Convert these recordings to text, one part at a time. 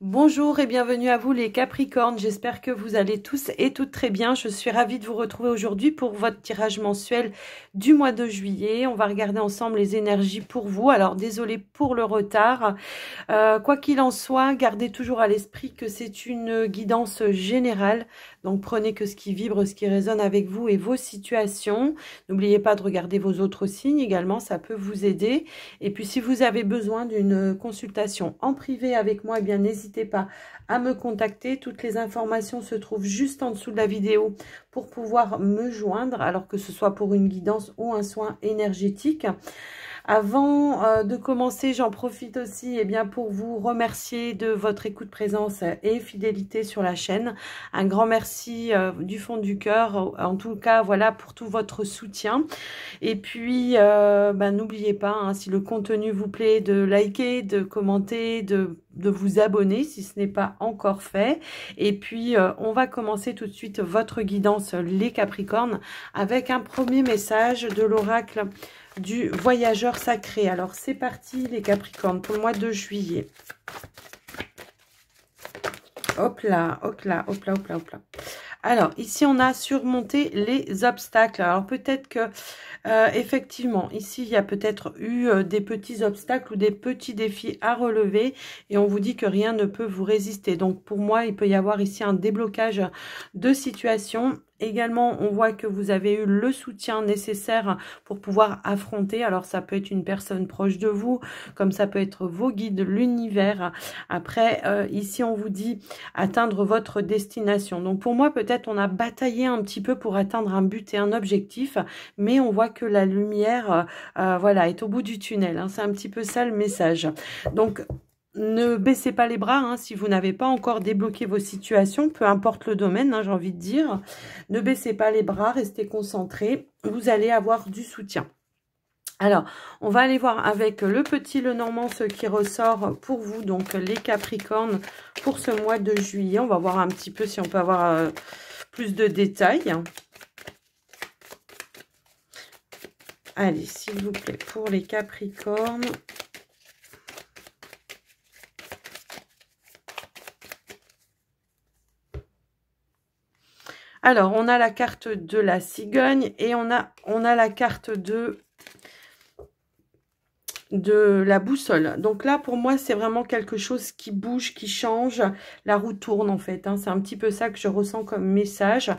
Bonjour et bienvenue à vous les Capricornes, j'espère que vous allez tous et toutes très bien. Je suis ravie de vous retrouver aujourd'hui pour votre tirage mensuel du mois de juillet. On va regarder ensemble les énergies pour vous. Alors désolé pour le retard. Quoi qu'il en soit, gardez toujours à l'esprit que c'est une guidance générale. Donc prenez que ce qui vibre, ce qui résonne avec vous et vos situations. N'oubliez pas de regarder vos autres signes également, ça peut vous aider. Et puis si vous avez besoin d'une consultation en privé avec moi, eh bien n'hésitez pas à me contacter. Toutes les informations se trouvent juste en dessous de la vidéo pour pouvoir me joindre, alors que ce soit pour une guidance ou un soin énergétique. Avant de commencer, j'en profite aussi bien, pour vous remercier de votre écoute, présence et fidélité sur la chaîne. Un grand merci du fond du cœur, en tout cas, voilà, pour tout votre soutien. Et puis, n'oubliez pas, hein, si le contenu vous plaît, de liker, de commenter, de vous abonner si ce n'est pas encore fait. Et puis, on va commencer tout de suite votre guidance, les Capricornes, avec un premier message de l'oracle du voyageur sacré. Alors c'est parti les Capricornes pour le mois de juillet. Hop là, hop là, hop là, hop là, hop là. Alors ici on a surmonté les obstacles. Alors peut-être que effectivement ici il y a peut-être eu des petits obstacles ou des petits défis à relever et on vous dit que rien ne peut vous résister. Donc pour moi il peut y avoir ici un déblocage de situation. Également, on voit que vous avez eu le soutien nécessaire pour pouvoir affronter. Alors, ça peut être une personne proche de vous, comme ça peut être vos guides, l'univers. Après, ici, on vous dit atteindre votre destination. Donc, pour moi, peut-être on a bataillé un petit peu pour atteindre un but et un objectif, mais on voit que la lumière, voilà, est au bout du tunnel. Hein. C'est un petit peu ça le message. Donc, ne baissez pas les bras hein, si vous n'avez pas encore débloqué vos situations, peu importe le domaine, hein, j'ai envie de dire. Ne baissez pas les bras, restez concentrés, vous allez avoir du soutien. Alors, on va aller voir avec le petit Lenormand ce qui ressort pour vous, donc les Capricornes, pour ce mois de juillet. On va voir un petit peu si on peut avoir plus de détails. Allez, s'il vous plaît, pour les Capricornes. Alors, on a la carte de la cigogne et on a la carte de la boussole. Donc là, pour moi, c'est vraiment quelque chose qui bouge, qui change. La roue tourne, en fait. Hein. C'est un petit peu ça que je ressens comme message.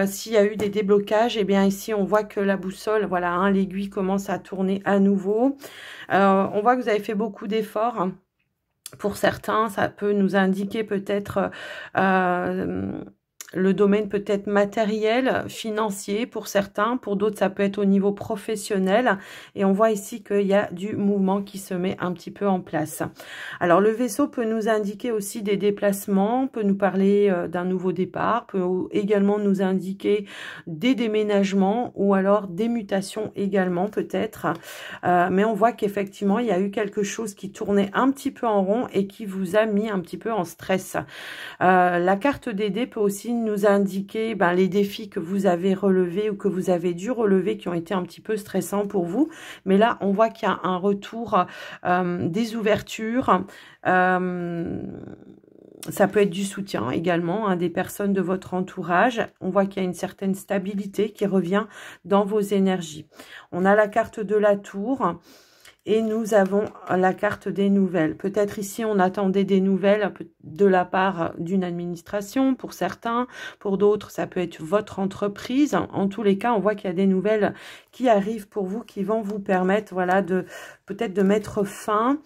S'il y a eu des déblocages, eh bien, ici, on voit que la boussole, voilà, hein, l'aiguille commence à tourner à nouveau. On voit que vous avez fait beaucoup d'efforts. Pour certains, ça peut nous indiquer peut-être le domaine peut-être matériel, financier pour certains, pour d'autres ça peut être au niveau professionnel et on voit ici qu'il y a du mouvement qui se met un petit peu en place. Alors le vaisseau peut nous indiquer aussi des déplacements, peut nous parler d'un nouveau départ, peut également nous indiquer des déménagements ou alors des mutations également peut-être, mais on voit qu'effectivement il y a eu quelque chose qui tournait un petit peu en rond et qui vous a mis un petit peu en stress. La carte des dés peut aussi nous indiquer les défis que vous avez relevés ou que vous avez dû relever qui ont été un petit peu stressants pour vous. Mais là, on voit qu'il y a un retour des ouvertures. Ça peut être du soutien également, hein, des personnes de votre entourage. On voit qu'il y a une certaine stabilité qui revient dans vos énergies. On a la carte de la tour. Et nous avons la carte des nouvelles. Peut-être ici, on attendait des nouvelles de la part d'une administration pour certains. Pour d'autres, ça peut être votre entreprise. En tous les cas, on voit qu'il y a des nouvelles qui arrivent pour vous, qui vont vous permettre, voilà, peut-être de mettre fin.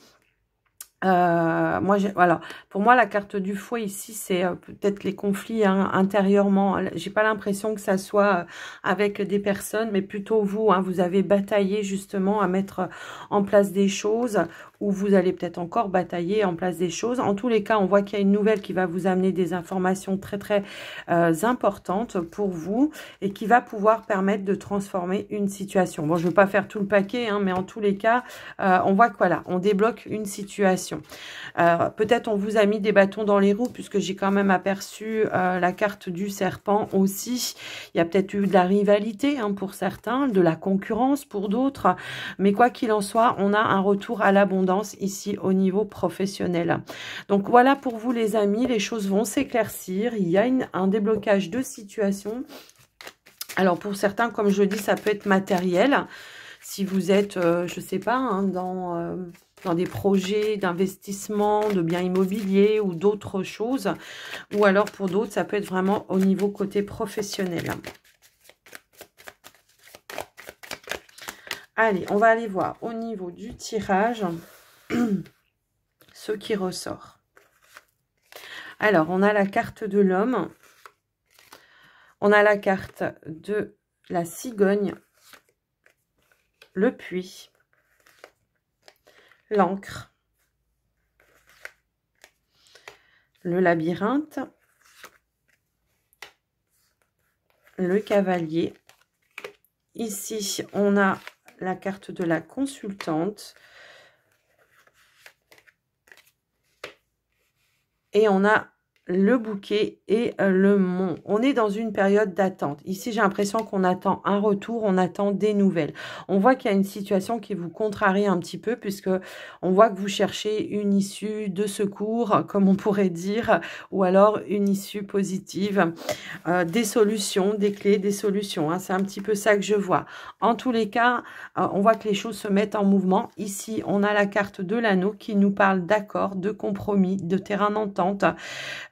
Voilà, pour moi la carte du fouet ici c'est peut-être les conflits hein, intérieurement. J'ai pas l'impression que ça soit avec des personnes, mais plutôt vous, hein, vous avez bataillé justement à mettre en place des choses, ou vous allez peut-être encore batailler en place des choses. En tous les cas, on voit qu'il y a une nouvelle qui va vous amener des informations très très importantes pour vous et qui va pouvoir permettre de transformer une situation. Bon, je ne veux pas faire tout le paquet, hein, mais en tous les cas, on voit que voilà, on débloque une situation. Peut-être on vous a mis des bâtons dans les roues puisque j'ai quand même aperçu la carte du serpent aussi. Il y a peut-être eu de la rivalité hein, pour certains, de la concurrence pour d'autres, mais quoi qu'il en soit, on a un retour à l'abondance l'abondance ici au niveau professionnel. Donc voilà pour vous les amis, les choses vont s'éclaircir. Il y a un déblocage de situation. Alors pour certains, comme je dis, ça peut être matériel. Si vous êtes, je sais pas, hein, dans des projets d'investissement, de biens immobiliers ou d'autres choses. Ou alors pour d'autres, ça peut être vraiment au niveau côté professionnel. Allez, on va aller voir au niveau du tirage ce qui ressort. Alors, on a la carte de l'homme. On a la carte de la cigogne. Le puits. L'encre. Le labyrinthe. Le cavalier. Ici, on a la carte de la consultante. Et on a le bouquet et le mont. On est dans une période d'attente. Ici, j'ai l'impression qu'on attend un retour, on attend des nouvelles. On voit qu'il y a une situation qui vous contrarie un petit peu puisque on voit que vous cherchez une issue de secours, comme on pourrait dire, ou alors une issue positive, des solutions, des clés, des solutions. Hein. C'est un petit peu ça que je vois. En tous les cas, on voit que les choses se mettent en mouvement. Ici, on a la carte de l'anneau qui nous parle d'accord, de compromis, de terrain d'entente,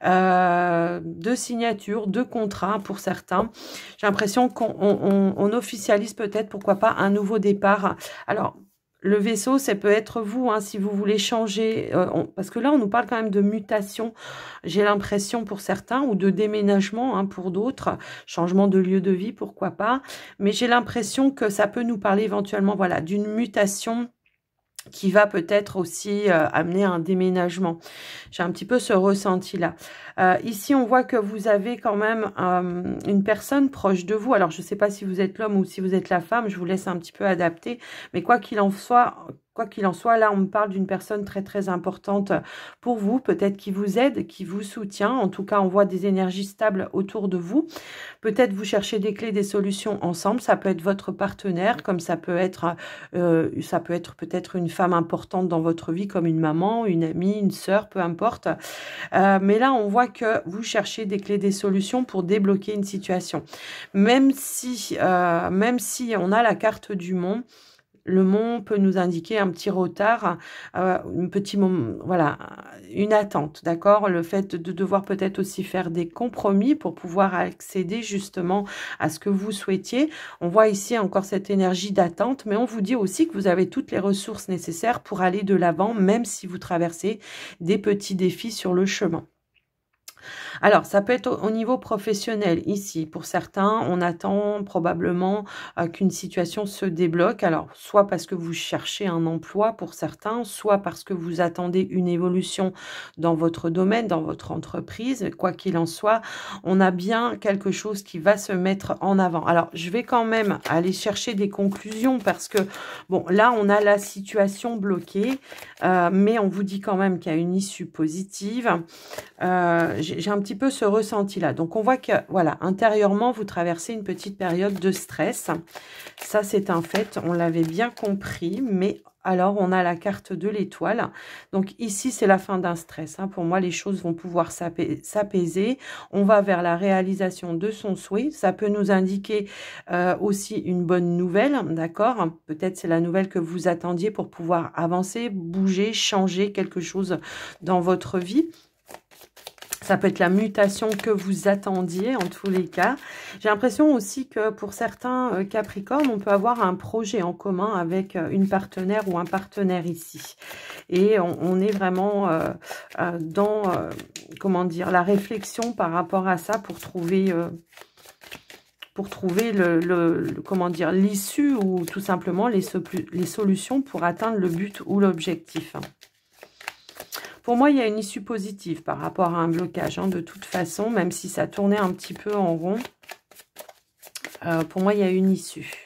de signature, de contrat pour certains. J'ai l'impression qu'on officialise peut-être, pourquoi pas, un nouveau départ. Alors, le vaisseau, ça peut être vous, hein, si vous voulez changer, parce que là, on nous parle quand même de mutation, j'ai l'impression pour certains, ou de déménagement hein, pour d'autres, changement de lieu de vie, pourquoi pas. Mais j'ai l'impression que ça peut nous parler éventuellement, voilà, d'une mutation qui va peut-être aussi amener un déménagement. J'ai un petit peu ce ressenti-là. Ici, on voit que vous avez quand même une personne proche de vous. Alors, je ne sais pas si vous êtes l'homme ou si vous êtes la femme. Je vous laisse un petit peu adapter. Mais quoi qu'il en soit, là, on me parle d'une personne très, très importante pour vous. Peut-être qui vous aide, qui vous soutient. En tout cas, on voit des énergies stables autour de vous. Peut-être vous cherchez des clés, des solutions ensemble. Ça peut être votre partenaire, comme ça peut être peut-être une femme importante dans votre vie, comme une maman, une amie, une sœur, peu importe. Mais là, on voit que vous cherchez des clés, des solutions pour débloquer une situation. Même si on a la carte du mont, le mont peut nous indiquer un petit retard, voilà, une attente, d'accord? Le fait de devoir peut-être aussi faire des compromis pour pouvoir accéder justement à ce que vous souhaitiez. On voit ici encore cette énergie d'attente, mais on vous dit aussi que vous avez toutes les ressources nécessaires pour aller de l'avant, même si vous traversez des petits défis sur le chemin. Alors, ça peut être au niveau professionnel. Ici, pour certains, on attend probablement qu'une situation se débloque. Alors, soit parce que vous cherchez un emploi pour certains, soit parce que vous attendez une évolution dans votre domaine, dans votre entreprise. Quoi qu'il en soit, on a bien quelque chose qui va se mettre en avant. Alors, je vais quand même aller chercher des conclusions parce que, bon, là, on a la situation bloquée, mais on vous dit quand même qu'il y a une issue positive. J'ai un petit peu ce ressenti-là. Donc, on voit que, voilà, intérieurement, vous traversez une petite période de stress. Ça, c'est un fait. On l'avait bien compris, mais alors, on a la carte de l'étoile. Donc, ici, c'est la fin d'un stress. Hein. Pour moi, les choses vont pouvoir s'apaiser. On va vers la réalisation de son souhait. Ça peut nous indiquer aussi une bonne nouvelle, d'accord? Peut-être c'est la nouvelle que vous attendiez pour pouvoir avancer, bouger, changer quelque chose dans votre vie. Ça peut être la mutation que vous attendiez en tous les cas. J'ai l'impression aussi que pour certains Capricornes, on peut avoir un projet en commun avec une partenaire ou un partenaire ici. Et on est vraiment dans, comment dire, la réflexion par rapport à ça pour trouver comment dire, l'issue ou tout simplement les solutions pour atteindre le but ou l'objectif. Pour moi, il y a une issue positive par rapport à un blocage, hein, de toute façon, même si ça tournait un petit peu en rond. Pour moi, il y a une issue.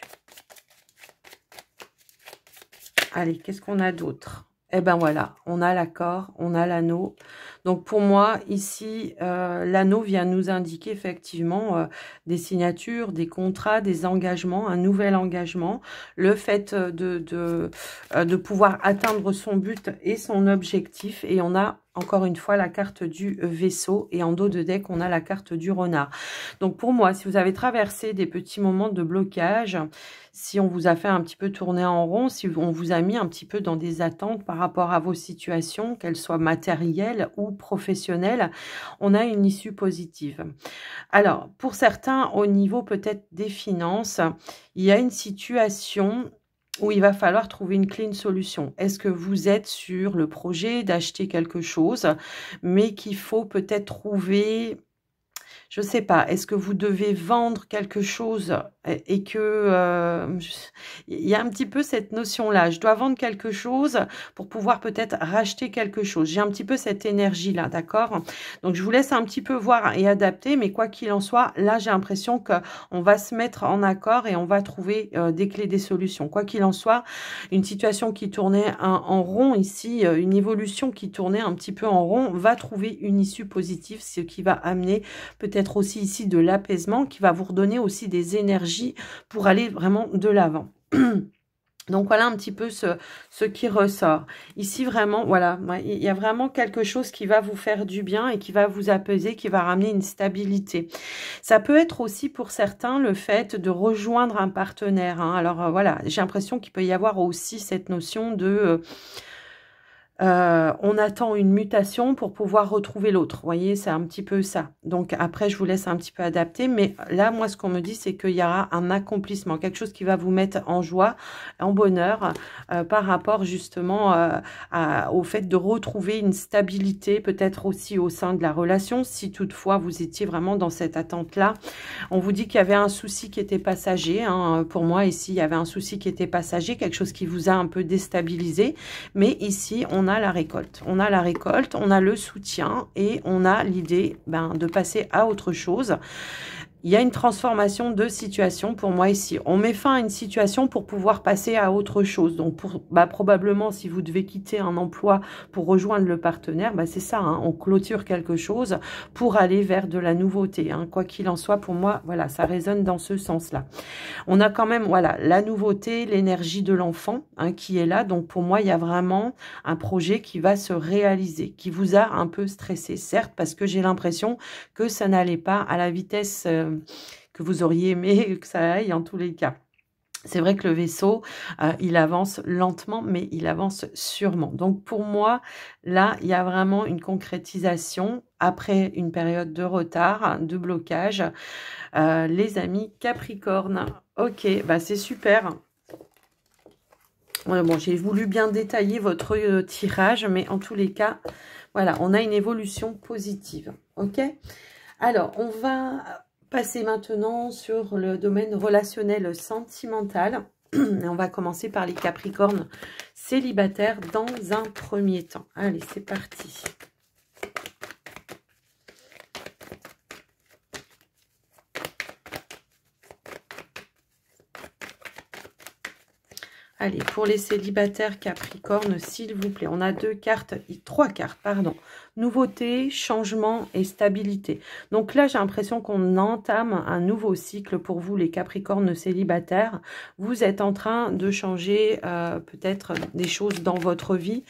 Allez, qu'est-ce qu'on a d'autre? Eh ben voilà, on a l'accord, on a l'anneau. Donc pour moi, ici, l'anneau vient nous indiquer effectivement des signatures, des contrats, des engagements, un nouvel engagement, le fait de pouvoir atteindre son but et son objectif. Et on a encore une fois la carte du vaisseau et en dos de deck, on a la carte du renard. Donc pour moi, si vous avez traversé des petits moments de blocage, si on vous a fait un petit peu tourner en rond, si on vous a mis un petit peu dans des attentes par rapport à vos situations, qu'elles soient matérielles ou professionnelles, on a une issue positive. Alors, pour certains, au niveau peut-être des finances, il y a une situation où il va falloir trouver une clean solution. Est-ce que vous êtes sur le projet d'acheter quelque chose, mais qu'il faut peut-être trouver... Je sais pas, est-ce que vous devez vendre quelque chose et que il y a un petit peu cette notion-là. Je dois vendre quelque chose pour pouvoir peut-être racheter quelque chose. J'ai un petit peu cette énergie-là, d'accord? Donc, je vous laisse un petit peu voir et adapter, mais quoi qu'il en soit, là, j'ai l'impression qu'on va se mettre en accord et on va trouver des clés, des solutions. Quoi qu'il en soit, une situation qui tournait en rond ici, une évolution qui tournait un petit peu en rond, va trouver une issue positive, ce qui va amener peut-être aussi ici de l'apaisement, qui va vous redonner aussi des énergies pour aller vraiment de l'avant. Donc, voilà un petit peu ce qui ressort. Ici, vraiment, voilà, il y a vraiment quelque chose qui va vous faire du bien et qui va vous apaiser, qui va ramener une stabilité. Ça peut être aussi pour certains le fait de rejoindre un partenaire. Hein. Alors, voilà, j'ai l'impression qu'il peut y avoir aussi cette notion de... on attend une mutation pour pouvoir retrouver l'autre. Vous voyez, c'est un petit peu ça. Donc, après, je vous laisse un petit peu adapter. Mais là, moi, ce qu'on me dit, c'est qu'il y aura un accomplissement, quelque chose qui va vous mettre en joie, en bonheur, par rapport justement au fait de retrouver une stabilité, peut-être aussi au sein de la relation, si toutefois vous étiez vraiment dans cette attente-là. On vous dit qu'il y avait un souci qui était passager. Hein. Pour moi, ici, il y avait un souci qui était passager, quelque chose qui vous a un peu déstabilisé. Mais ici, on a la récolte. On a la récolte, on a le soutien et on a l'idée de passer à autre chose. Il y a une transformation de situation pour moi ici. On met fin à une situation pour pouvoir passer à autre chose. Donc, probablement, si vous devez quitter un emploi pour rejoindre le partenaire, c'est ça, hein, on clôture quelque chose pour aller vers de la nouveauté. Hein. Quoi qu'il en soit, pour moi, voilà, ça résonne dans ce sens-là. On a quand même, voilà, la nouveauté, l'énergie de l'enfant qui est là. Donc, pour moi, il y a vraiment un projet qui va se réaliser, qui vous a un peu stressé, certes, parce que j'ai l'impression que ça n'allait pas à la vitesse que vous auriez aimé que ça aille en tous les cas. C'est vrai que le vaisseau, il avance lentement, mais il avance sûrement. Donc, pour moi, là, il y a vraiment une concrétisation après une période de retard, de blocage. Les amis Capricorne. Ok, c'est super. Ouais, bon, j'ai voulu bien détailler votre tirage, mais en tous les cas, voilà, on a une évolution positive. Ok. Alors, on va passer maintenant sur le domaine relationnel sentimental. Et on va commencer par les Capricornes célibataires dans un premier temps. Allez, c'est parti. Allez, pour les célibataires Capricorne, s'il vous plaît, on a trois cartes, pardon. Nouveauté, changement et stabilité. Donc là, j'ai l'impression qu'on entame un nouveau cycle pour vous, les Capricornes célibataires. Vous êtes en train de changer peut-être des choses dans votre vie.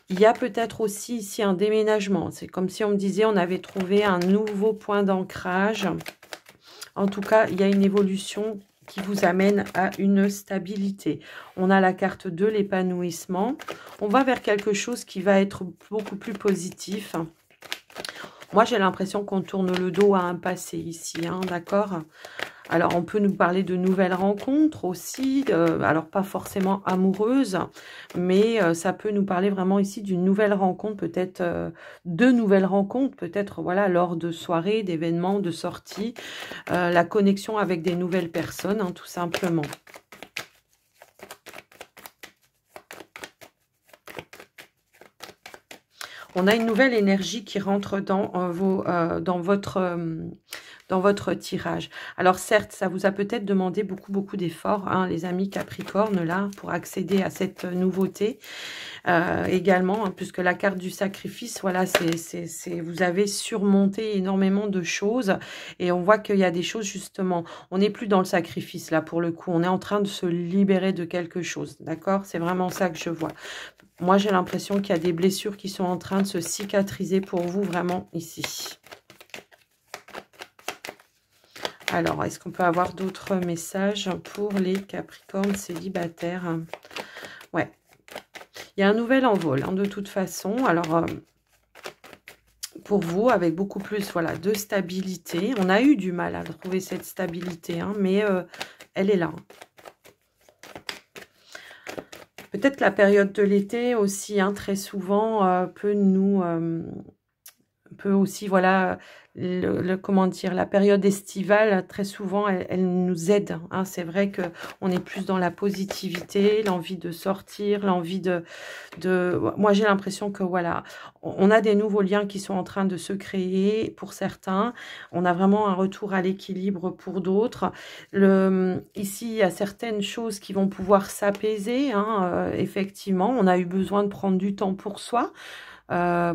Il y a peut-être aussi ici un déménagement. C'est comme si on me disait on avait trouvé un nouveau point d'ancrage. En tout cas, il y a une évolution qui vous amène à une stabilité. On a la carte de l'épanouissement. On va vers quelque chose qui va être beaucoup plus positif. Moi, j'ai l'impression qu'on tourne le dos à un passé ici, hein, d'accord ? Alors, on peut nous parler de nouvelles rencontres aussi, alors pas forcément amoureuses, mais ça peut nous parler vraiment ici d'une nouvelle rencontre, peut-être de nouvelles rencontres, peut-être voilà lors de soirées, d'événements, de sorties, la connexion avec des nouvelles personnes, hein, tout simplement. On a une nouvelle énergie qui rentre dans dans votre tirage. Alors certes, ça vous a peut-être demandé beaucoup d'efforts, hein, les amis Capricorne, là, pour accéder à cette nouveauté. Également, hein, puisque la carte du sacrifice, voilà, vous avez surmonté énormément de choses et on voit qu'il y a des choses justement, on n'est plus dans le sacrifice là pour le coup, on est en train de se libérer de quelque chose, d'accord? C'est vraiment ça que je vois. Moi, j'ai l'impression qu'il y a des blessures qui sont en train de se cicatriser pour vous vraiment ici. Alors, est-ce qu'on peut avoir d'autres messages pour les Capricornes célibataires? Ouais. Il y a un nouvel envol, hein, de toute façon. Alors, pour vous, avec beaucoup plus voilà, de stabilité. On a eu du mal à trouver cette stabilité, hein, mais elle est là. Peut-être la période de l'été aussi, hein, très souvent, peut aussi, voilà, comment dire, la période estivale, très souvent, elle nous aide. Hein. C'est vrai qu'on est plus dans la positivité, l'envie de sortir, l'envie de... Moi, j'ai l'impression que, voilà, on a des nouveaux liens qui sont en train de se créer pour certains. On a vraiment un retour à l'équilibre pour d'autres. Ici, il y a certaines choses qui vont pouvoir s'apaiser, hein, effectivement. On a eu besoin de prendre du temps pour soi.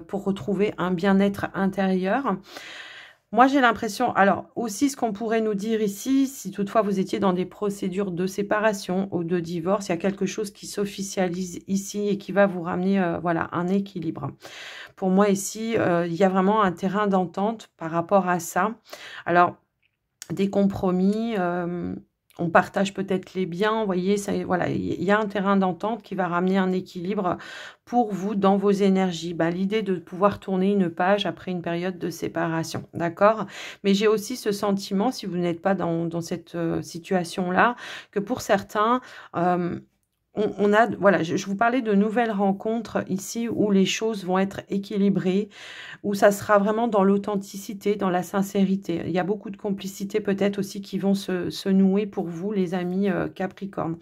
Pour retrouver un bien-être intérieur. Moi, j'ai l'impression, alors aussi ce qu'on pourrait nous dire ici, si toutefois vous étiez dans des procédures de séparation ou de divorce, il y a quelque chose qui s'officialise ici et qui va vous ramener voilà, un équilibre. Pour moi ici, il y a vraiment un terrain d'entente par rapport à ça. Alors, des compromis... on partage peut-être les biens, vous voyez, voilà, il y a un terrain d'entente qui va ramener un équilibre pour vous dans vos énergies. Ben, l'idée de pouvoir tourner une page après une période de séparation, d'accord? Mais j'ai aussi ce sentiment, si vous n'êtes pas dans cette situation-là, que pour certains... on a, voilà, je vous parlais de nouvelles rencontres ici où les choses vont être équilibrées, où ça sera vraiment dans l'authenticité, dans la sincérité. Il y a beaucoup de complicité peut-être aussi qui vont se nouer pour vous, les amis Capricorne.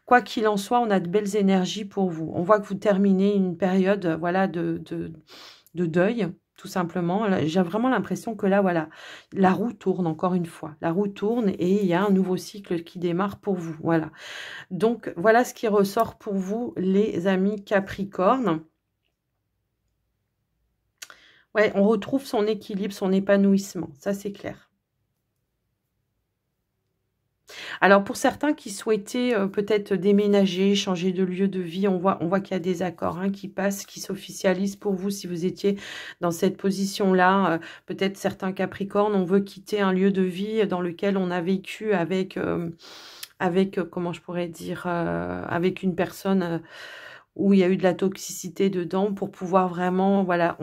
Quoi qu'il en soit, on a de belles énergies pour vous. On voit que vous terminez une période voilà, de deuil, tout simplement. J'ai vraiment l'impression que là, voilà, la roue tourne encore une fois. La roue tourne et il y a un nouveau cycle qui démarre pour vous. Voilà. Donc, voilà ce qui ressort pour vous, les amis Capricorne. Ouais, on retrouve son équilibre, son épanouissement. Ça, c'est clair. Alors, pour certains qui souhaitaient peut-être déménager, changer de lieu de vie, on voit qu'il y a des accords hein, qui passent, qui s'officialisent pour vous si vous étiez dans cette position-là. Peut-être certains Capricornes, on veut quitter un lieu de vie dans lequel on a vécu avec comment je pourrais dire, avec une personne... où il y a eu de la toxicité dedans pour pouvoir vraiment, voilà,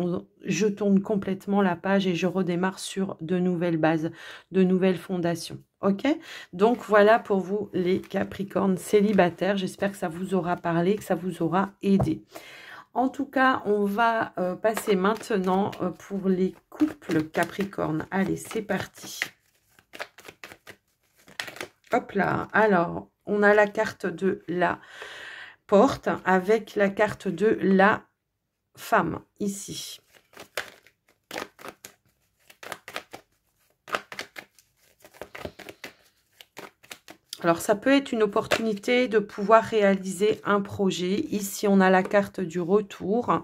je tourne complètement la page et je redémarre sur de nouvelles bases, de nouvelles fondations. Ok? Donc, voilà pour vous les Capricornes célibataires. J'espère que ça vous aura parlé, que ça vous aura aidé. En tout cas, on va passer maintenant pour les couples Capricornes. Allez, c'est parti. Hop là. Alors, on a la carte de la porte avec la carte de la femme ici. Alors, ça peut être une opportunité de pouvoir réaliser un projet. Ici, on a la carte du retour.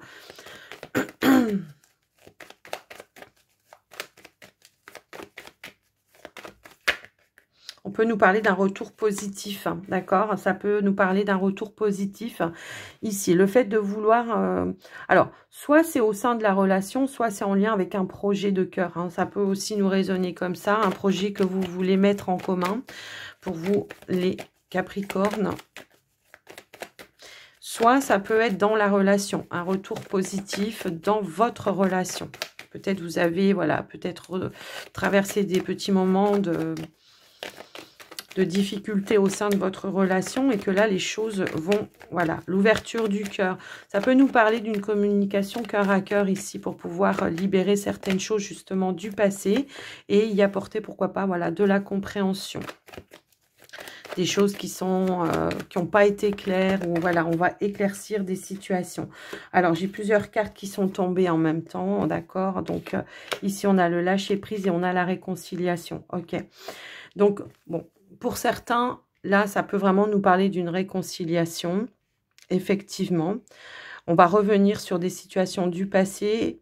On peut nous parler d'un retour positif, hein, d'accord? Ça peut nous parler d'un retour positif. Ici, le fait de vouloir... alors, soit c'est au sein de la relation, soit c'est en lien avec un projet de cœur. Hein. Ça peut aussi nous résonner comme ça, un projet que vous voulez mettre en commun pour vous, les Capricornes. Soit ça peut être dans la relation, un retour positif dans votre relation. Peut-être vous avez, voilà, peut-être traversé des petits moments de difficultés au sein de votre relation et que là, les choses vont, voilà, l'ouverture du cœur. Ça peut nous parler d'une communication cœur à cœur ici pour pouvoir libérer certaines choses justement du passé et y apporter, pourquoi pas, voilà, de la compréhension. des choses qui n'ont pas été claires, ou voilà, on va éclaircir des situations. Alors, j'ai plusieurs cartes qui sont tombées en même temps, d'accord? Donc, ici, on a le lâcher-prise et on a la réconciliation, ok? Donc, bon, pour certains, là, ça peut vraiment nous parler d'une réconciliation, effectivement. On va revenir sur des situations du passé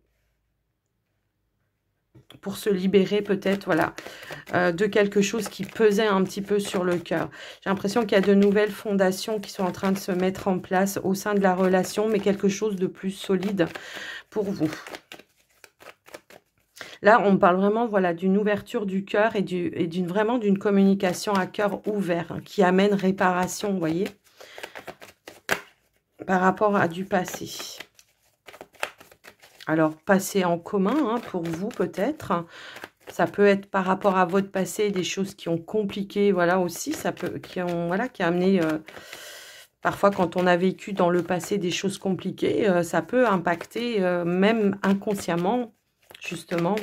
pour se libérer peut-être, voilà, de quelque chose qui pesait un petit peu sur le cœur. J'ai l'impression qu'il y a de nouvelles fondations qui sont en train de se mettre en place au sein de la relation, mais quelque chose de plus solide pour vous. Là, on parle vraiment, voilà, d'une ouverture du cœur et vraiment d'une communication à cœur ouvert, hein, qui amène réparation, vous voyez, par rapport à du passé. Alors, passé en commun, hein, pour vous peut-être. Ça peut être par rapport à votre passé, des choses qui ont compliqué, voilà, aussi. Ça peut, qui a amené, parfois quand on a vécu dans le passé des choses compliquées, ça peut impacter, même inconsciemment, justement,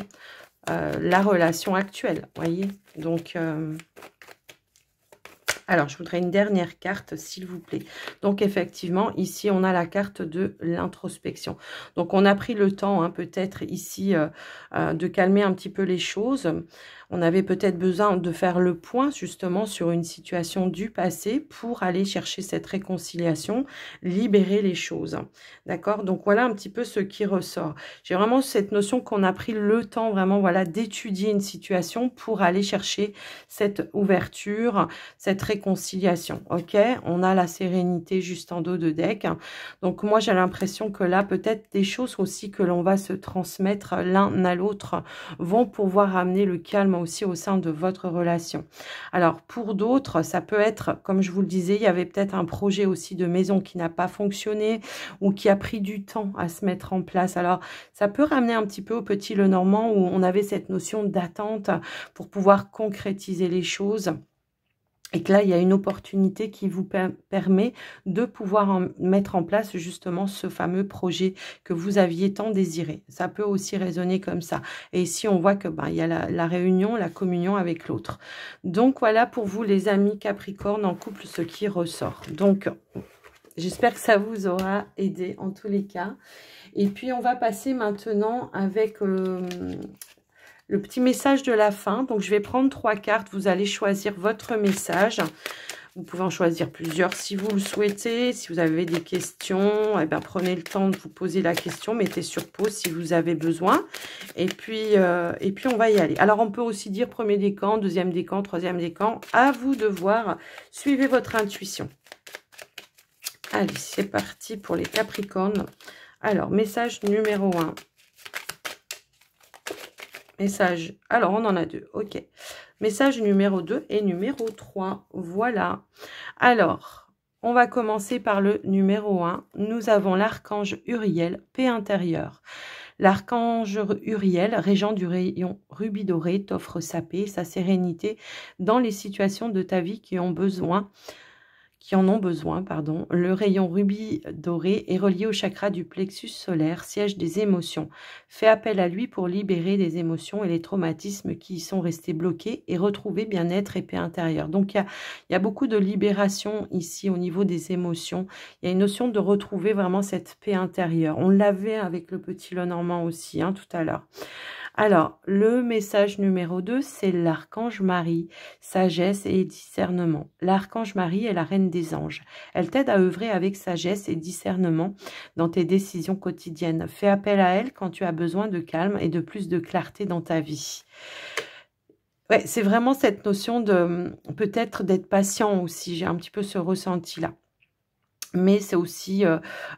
la relation actuelle, voyez. Donc, alors, je voudrais une dernière carte, s'il vous plaît. Donc, effectivement, ici, on a la carte de l'introspection. Donc, on a pris le temps, hein, peut-être ici, de calmer un petit peu les choses. On avait peut-être besoin de faire le point, justement, sur une situation du passé pour aller chercher cette réconciliation, libérer les choses. D'accord? Donc, voilà un petit peu ce qui ressort. J'ai vraiment cette notion qu'on a pris le temps, vraiment, voilà, d'étudier une situation pour aller chercher cette ouverture, cette réconciliation, ok? On a la sérénité juste en dos de deck. Donc, moi, j'ai l'impression que là, peut-être des choses aussi que l'on va se transmettre l'un à l'autre vont pouvoir amener le calme aussi au sein de votre relation. Alors, pour d'autres, ça peut être, comme je vous le disais, il y avait peut-être un projet aussi de maison qui n'a pas fonctionné ou qui a pris du temps à se mettre en place. Alors, ça peut ramener un petit peu au Petit Lenormand où on avait cette notion d'attente pour pouvoir concrétiser les choses. Et que là, il y a une opportunité qui vous permet de pouvoir mettre en place justement ce fameux projet que vous aviez tant désiré. Ça peut aussi résonner comme ça. Et ici, on voit que il y a la réunion, la communion avec l'autre. Donc, voilà pour vous, les amis Capricorne en couple, ce qui ressort. Donc, j'espère que ça vous aura aidé en tous les cas. Et puis, on va passer maintenant avec... le petit message de la fin. Donc, je vais prendre 3 cartes. Vous allez choisir votre message. Vous pouvez en choisir plusieurs si vous le souhaitez. Si vous avez des questions, eh bien, prenez le temps de vous poser la question. Mettez sur pause si vous avez besoin. Et puis, on va y aller. Alors, on peut aussi dire premier décan, deuxième décan, troisième décan. À vous de voir. Suivez votre intuition. Allez, c'est parti pour les Capricornes. Alors, message numéro 1. Message, alors on en a 2, ok. Message numéro 2 et numéro 3, voilà. Alors, on va commencer par le numéro 1. Nous avons l'archange Uriel, paix intérieure. L'archange Uriel, régent du rayon rubis doré, t'offre sa paix, sa sérénité dans les situations de ta vie qui en ont besoin, pardon. Le rayon rubis doré est relié au chakra du plexus solaire, siège des émotions. Fais appel à lui pour libérer des émotions et les traumatismes qui y sont restés bloqués et retrouver bien-être et paix intérieure. Donc, il y a beaucoup de libération ici au niveau des émotions. Il y a une notion de retrouver vraiment cette paix intérieure. On l'avait avec le Petit Lenormand aussi, hein, tout à l'heure. Alors, le message numéro 2, c'est l'archange Marie, sagesse et discernement. L'archange Marie est la reine des anges. Elle t'aide à œuvrer avec sagesse et discernement dans tes décisions quotidiennes. Fais appel à elle quand tu as besoin de calme et de plus de clarté dans ta vie. Ouais, c'est vraiment cette notion de peut-être d'être patient aussi. J'ai un petit peu ce ressenti-là. Mais c'est aussi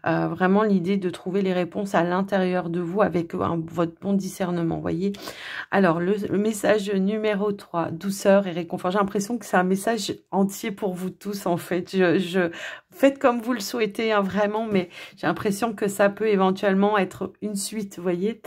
vraiment l'idée de trouver les réponses à l'intérieur de vous avec votre bon discernement, voyez. Alors, le message numéro 3, douceur et réconfort. J'ai l'impression que c'est un message entier pour vous tous, en fait. faites comme vous le souhaitez, hein, vraiment, mais j'ai l'impression que ça peut éventuellement être une suite, vous voyez.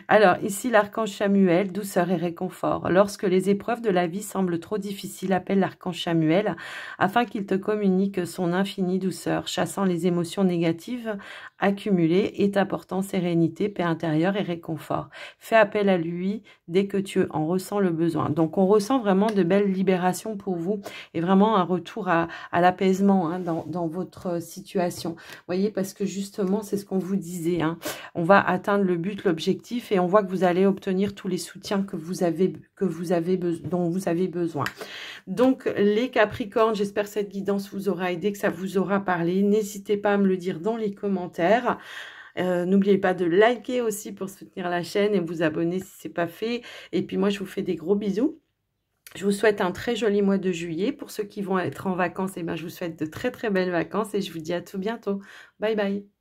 Alors, ici, l'archange Chamuel, douceur et réconfort. Lorsque les épreuves de la vie semblent trop difficiles, appelle l'archange Chamuel afin qu'il te communique son infinie douceur, chassant les émotions négatives accumulées et t'apportant sérénité, paix intérieure et réconfort. Fais appel à lui dès que tu en ressens le besoin. Donc, on ressent vraiment de belles libérations pour vous et vraiment un retour à l'apaisement, hein, dans votre situation. Vous voyez, parce que justement, c'est ce qu'on vous disait, hein. On va atteindre le but, l'objectif, et on voit que vous allez obtenir tous les soutiens dont vous avez besoin. Donc, les Capricornes, j'espère que cette guidance vous aura aidé, que ça vous aura parlé. N'hésitez pas à me le dire dans les commentaires. N'oubliez pas de liker aussi pour soutenir la chaîne et vous abonner si ce n'est pas fait. Et puis moi, je vous fais des gros bisous. Je vous souhaite un très joli mois de juillet. Pour ceux qui vont être en vacances, eh ben, je vous souhaite de très très belles vacances et je vous dis à tout bientôt. Bye bye.